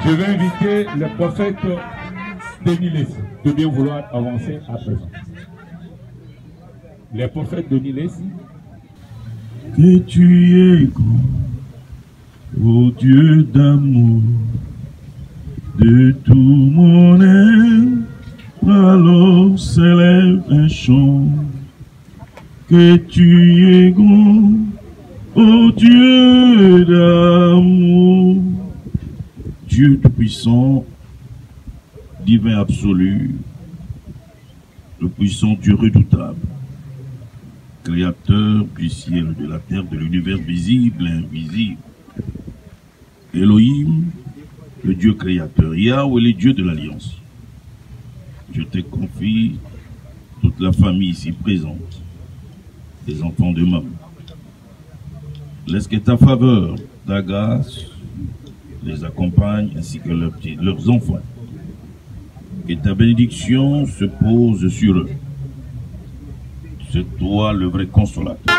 Je vais inviter le prophète Denis Lessi de bien vouloir avancer à présent. Les prophètes Denis Lessi. Que tu es grand, ô Dieu d'amour, de tout mon être, alors s'élève un chant. Que tu es grand, ô Dieu d'amour, Dieu tout-puissant, divin absolu, le puissant Dieu redoutable, créateur du ciel, de la terre, de l'univers visible et invisible. Elohim, le Dieu créateur, Yahweh, le Dieu de l'alliance. Je te confie toute la famille ici présente, les enfants de maman. Laisse que ta faveur, ta grâce, les accompagne ainsi que leurs enfants. Que ta bénédiction se pose sur eux. C'est toi le vrai consolateur.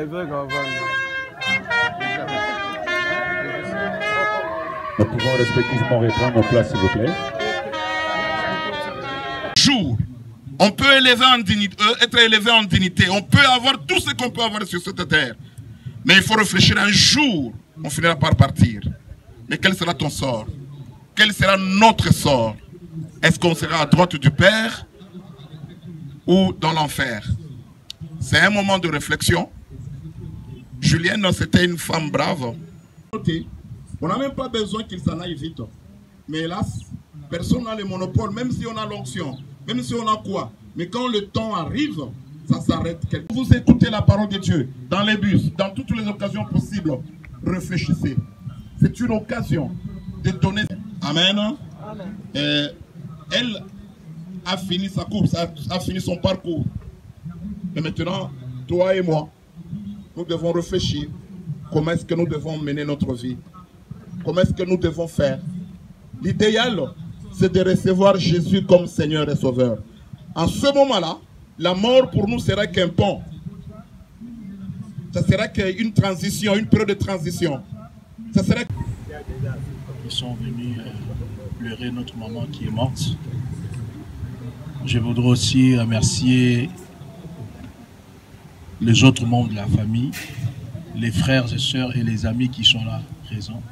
Elle veut qu'on vende. Nous pouvons respectivement reprendre nos places, s'il vous plaît. Jour, on peut être élevé en dignité, on peut avoir tout ce qu'on peut avoir sur cette terre. Mais il faut réfléchir, un jour, on finira par partir. Mais quel sera ton sort? Quel sera notre sort? Est-ce qu'on sera à droite du Père ou dans l'enfer? C'est un moment de réflexion. Julienne, c'était une femme brave. On n'a même pas besoin qu'il s'en aille vite. Mais hélas, personne n'a le monopole, même si on a l'onction, même si on a quoi. Mais quand le temps arrive, ça s'arrête. Vous écoutez la parole de Dieu dans les bus, dans toutes les occasions possibles. Réfléchissez. C'est une occasion de donner. Amen. Et elle a fini sa course, a fini son parcours. Et maintenant, toi et moi, nous devons réfléchir. Comment est-ce que nous devons mener notre vie? Comment est-ce que nous devons faire? L'idéal, c'est de recevoir Jésus comme Seigneur et Sauveur. En ce moment-là, la mort pour nous sera qu'un pont. Ça sera qu'une transition, une période de transition. Ça sera... Ils sont venus pleurer notre maman qui est morte. Je voudrais aussi remercier les autres membres de la famille, les frères et sœurs et les amis qui sont là présents.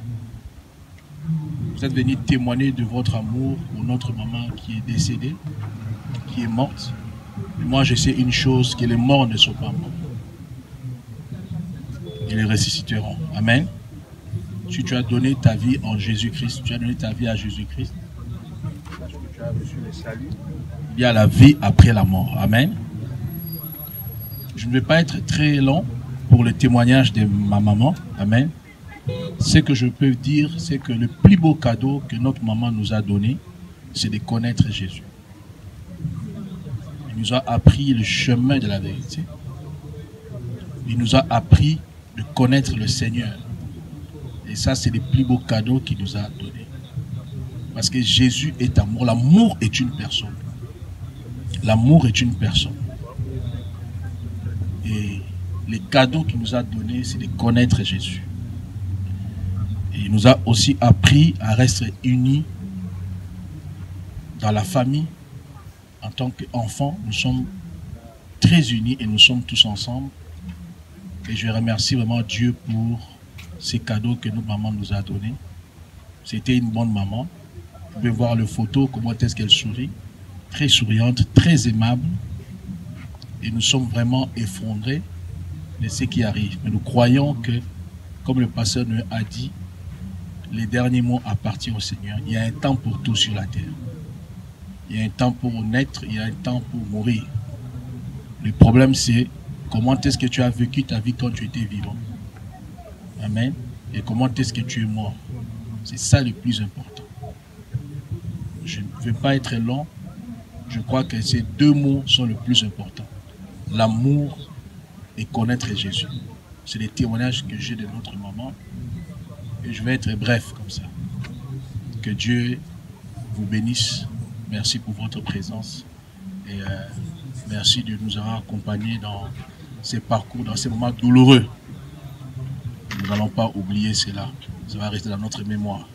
Vous êtes venus témoigner de votre amour pour notre maman qui est décédée, qui est morte. Et moi, je sais une chose, que les morts ne sont pas morts. Ils les ressusciteront. Amen. Si tu as donné ta vie en Jésus-Christ, tu as donné ta vie à Jésus-Christ, parce que tu as reçu le salut, il y a la vie après la mort. Amen. Je ne vais pas être très long pour le témoignage de ma maman. Amen. Ce que je peux dire, c'est que le plus beau cadeau que notre maman nous a donné, c'est de connaître Jésus. Il nous a appris le chemin de la vérité. Il nous a appris de connaître le Seigneur. Et ça, c'est le plus beau cadeau qu'il nous a donné. Parce que Jésus est amour. L'amour est une personne. L'amour est une personne. Et les cadeaux qu'il nous a donnés, c'est de connaître Jésus. Et il nous a aussi appris à rester unis dans la famille. En tant qu'enfants, nous sommes très unis et nous sommes tous ensemble. Et je remercie vraiment Dieu pour ces cadeaux que notre maman nous a donnés. C'était une bonne maman. Vous pouvez voir les photos, comment est-ce qu'elle sourit. Très souriante, très aimable. Et nous sommes vraiment effondrés de ce qui arrive. Mais nous croyons que, comme le pasteur nous a dit, les derniers mots appartiennent au Seigneur. Il y a un temps pour tout sur la terre. Il y a un temps pour naître, il y a un temps pour mourir. Le problème, c'est comment est-ce que tu as vécu ta vie quand tu étais vivant. Amen. Et comment est-ce que tu es mort. C'est ça le plus important. Je ne vais pas être long. Je crois que ces deux mots sont les plus importants. L'amour et connaître Jésus. C'est les témoignages que j'ai de notre maman. Et je vais être bref comme ça. Que Dieu vous bénisse. Merci pour votre présence. Et merci de nous avoir accompagnés dans ces parcours, dans ces moments douloureux. Nous n'allons pas oublier cela. Ça va rester dans notre mémoire.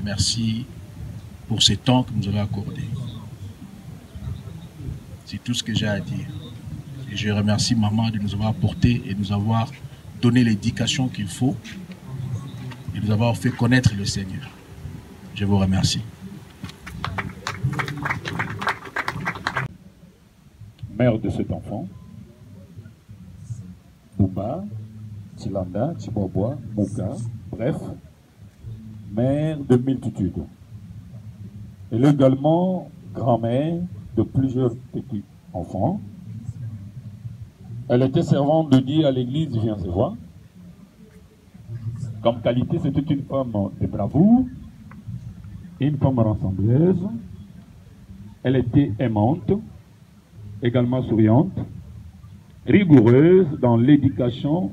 Merci pour ce temps que vous avez accordé. C'est tout ce que j'ai à dire. Et je remercie maman de nous avoir apporté et de nous avoir donné l'éducation qu'il faut et de nous avoir fait connaître le Seigneur. Je vous remercie. Mère de cet enfant, Bouba, Tilanda, Tiboboa, Mouka, bref, mère de multitudes. Elle est également grand-mère de plusieurs petits enfants. Elle était servante de Dieu à l'église Viens se voir. Comme qualité, c'était une femme de bravoure, une femme rassembleuse. Elle était aimante, également souriante, rigoureuse dans l'éducation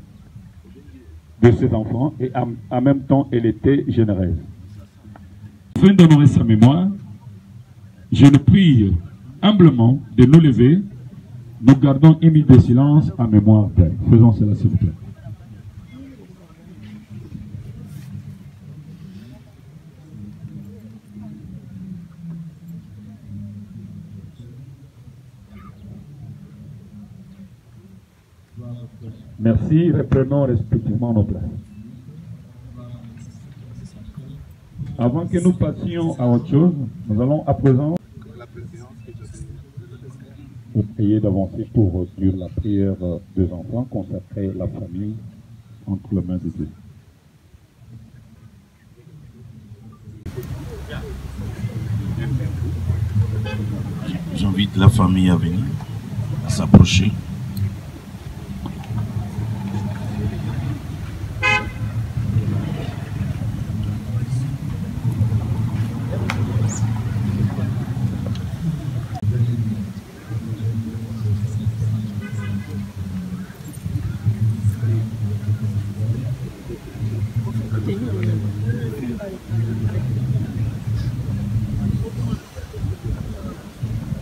de ses enfants et en même temps, elle était généreuse. Afin d'honorer sa mémoire, je le prie humblement de nous lever. Nous gardons une minute de silence en mémoire d'elle. Faisons cela s'il vous plaît. Merci, reprenons respectivement nos places. Avant que nous passions à autre chose, nous allons à présent vous prier d'avancer pour dire la prière des enfants, consacrer la famille entre les mains de Dieu. J'invite la famille à venir, à s'approcher.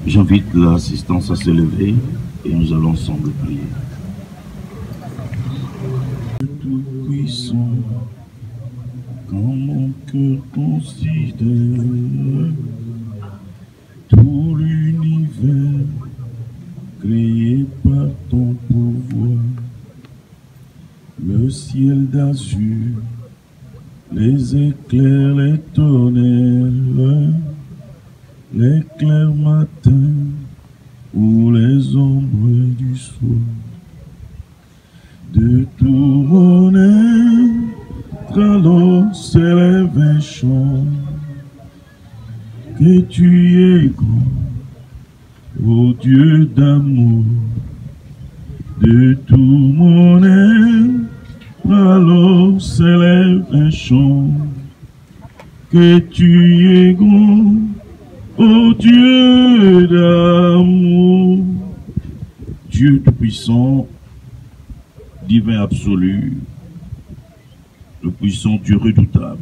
J'invite l'assistance à se lever et nous allons ensemble prier. Tout-puissant, quand mon cœur considère tout l'univers créé par ton pouvoir, le ciel d'azur, les éclairs, les tonnerres, les clairs matins ou les ombres du soir, de tout mon être alors s'élève un chant, que tu es grand, ô Dieu d'amour. De tout mon être alors s'élève un chant, que tu es grand, ô Dieu d'amour. Dieu tout-puissant, divin absolu, le puissant Dieu redoutable,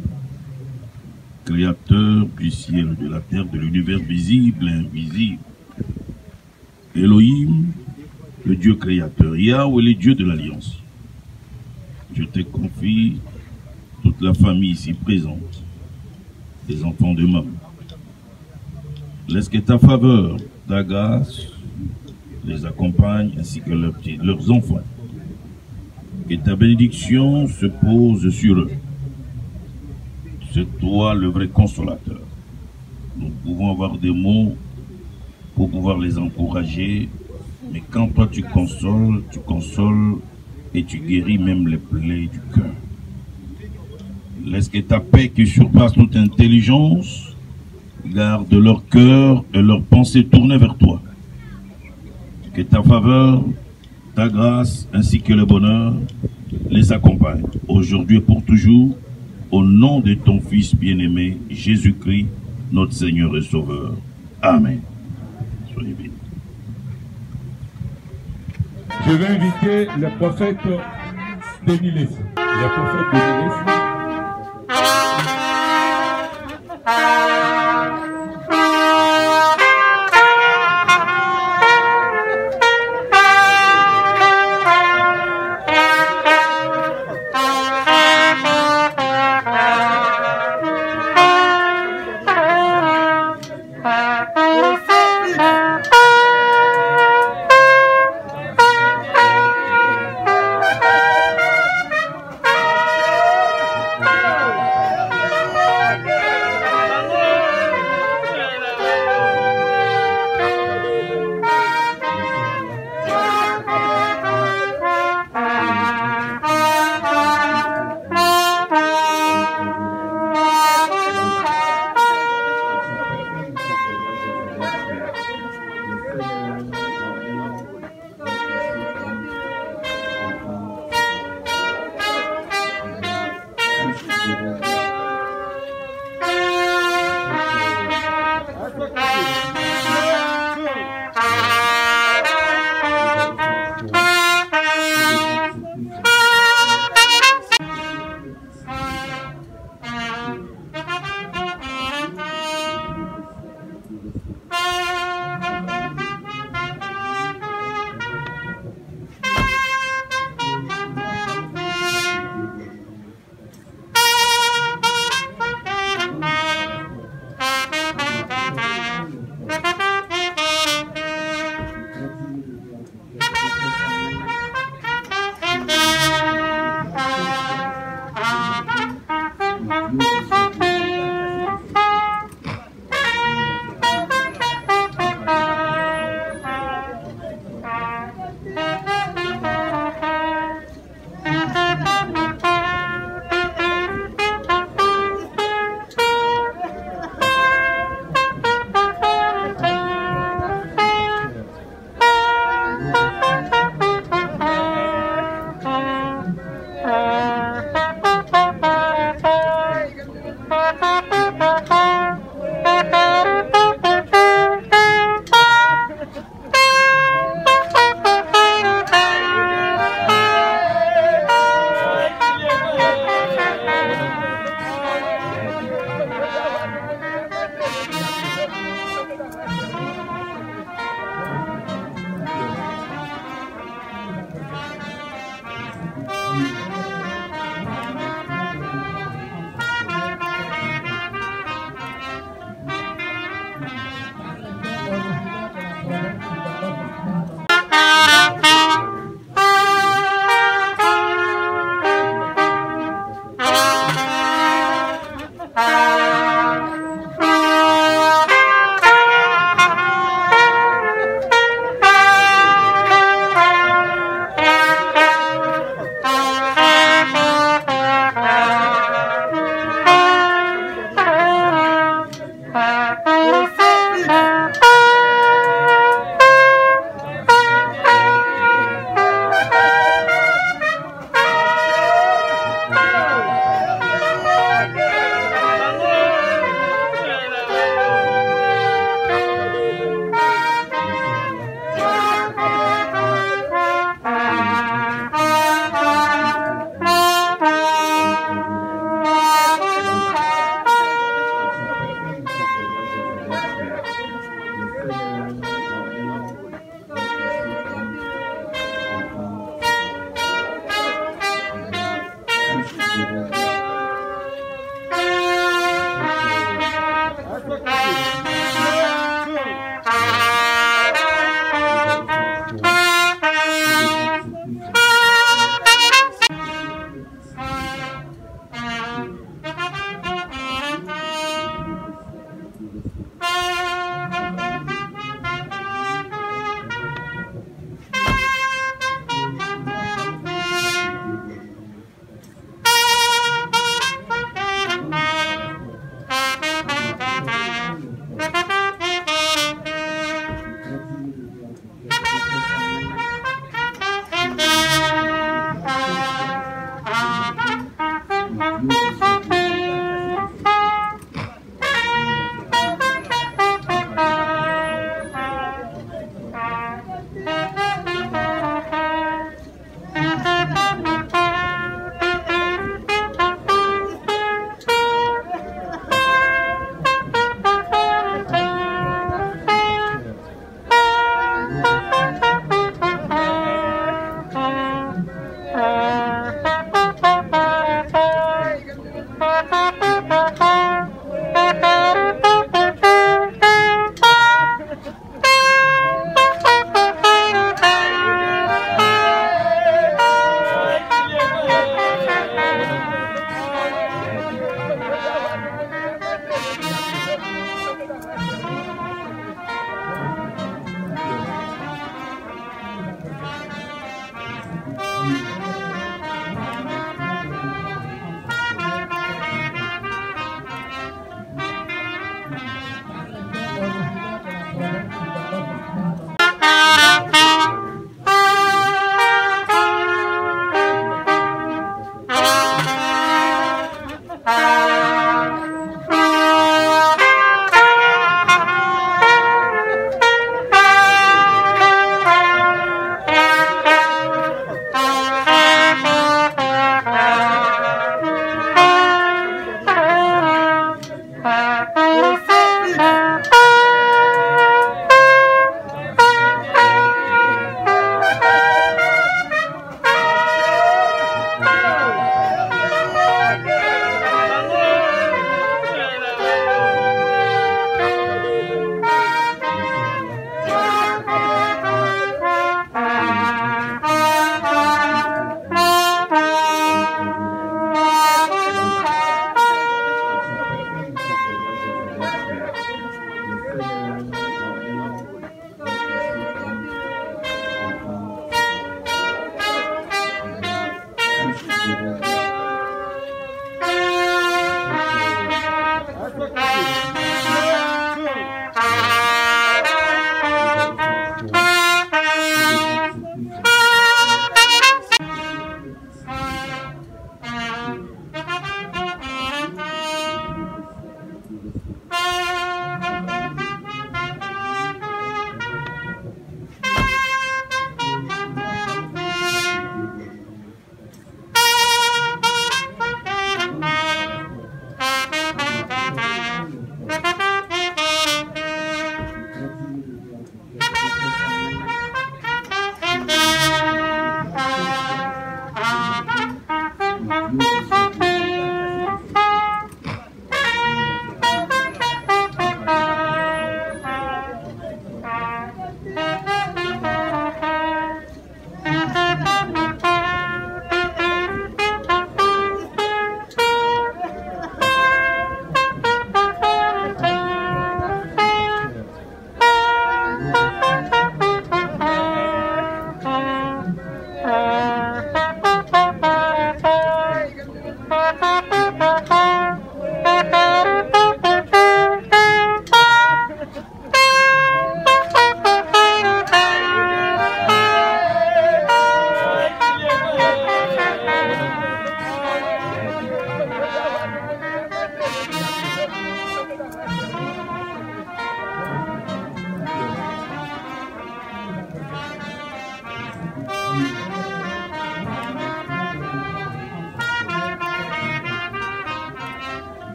créateur du ciel, de la terre, de l'univers visible et invisible. Elohim, le Dieu créateur, Yahweh, le Dieu de l'Alliance. Je te confie toute la famille ici présente, des enfants de maman. Laisse que ta faveur, ta grâce, les accompagne ainsi que leurs enfants. Que ta bénédiction se pose sur eux. C'est toi le vrai consolateur. Nous pouvons avoir des mots pour pouvoir les encourager, mais quand toi tu consoles et tu guéris même les plaies du cœur. Laisse que ta paix qui surpasse toute intelligence garde leur cœur et leurs pensées tournées vers toi. Que ta faveur, ta grâce ainsi que le bonheur les accompagnent aujourd'hui et pour toujours, au nom de ton Fils bien-aimé, Jésus-Christ, notre Seigneur et Sauveur. Amen. Soyez bénis. Je vais inviter le prophète Denis Lessé. Le prophète Denis Lessé.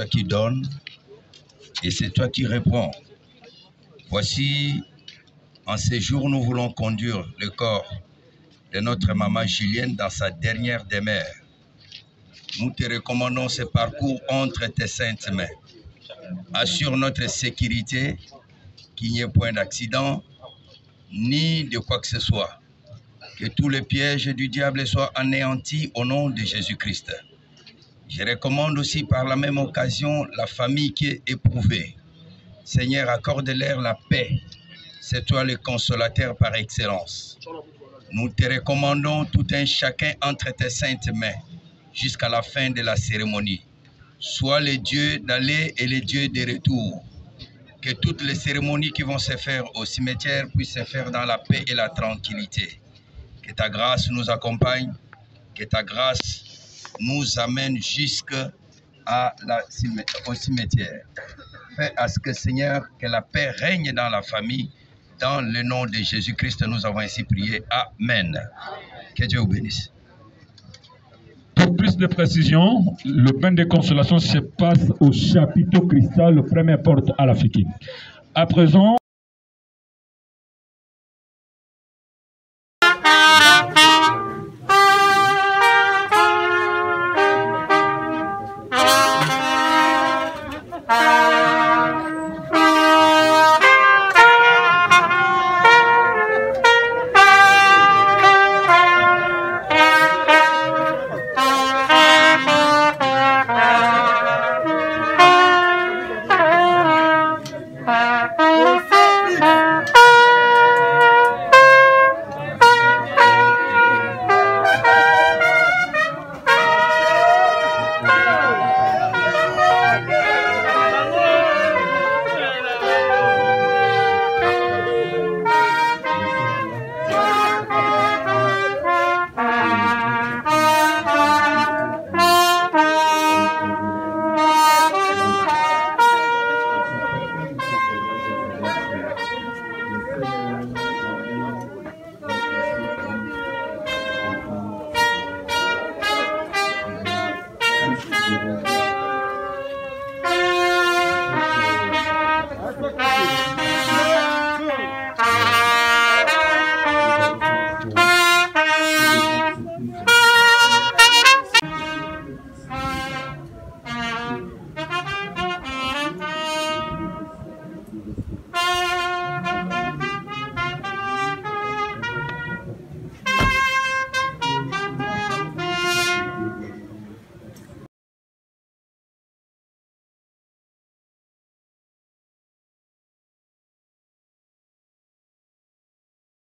Qui donne et c'est toi qui réponds. Voici, en ces jours, nous voulons conduire le corps de notre maman Julienne dans sa dernière demeure. Nous te recommandons ce parcours entre tes saintes mains. Assure notre sécurité, qu'il n'y ait point d'accident, ni de quoi que ce soit. Que tous les pièges du diable soient anéantis au nom de Jésus-Christ. Je recommande aussi par la même occasion la famille qui est éprouvée. Seigneur, accorde-leur la paix. C'est toi le consolateur par excellence. Nous te recommandons tout un chacun entre tes saintes mains jusqu'à la fin de la cérémonie. Sois le Dieu d'aller et le Dieu de retour. Que toutes les cérémonies qui vont se faire au cimetière puissent se faire dans la paix et la tranquillité. Que ta grâce nous accompagne, que ta grâce nous amène jusqu'au cimetière. Fais à ce que, Seigneur, que la paix règne dans la famille. Dans le nom de Jésus-Christ, nous avons ainsi prié. Amen. Que Dieu vous bénisse. Pour plus de précision, le bain de consolation se passe au chapiteau cristal, première porte à la Fiki. À présent,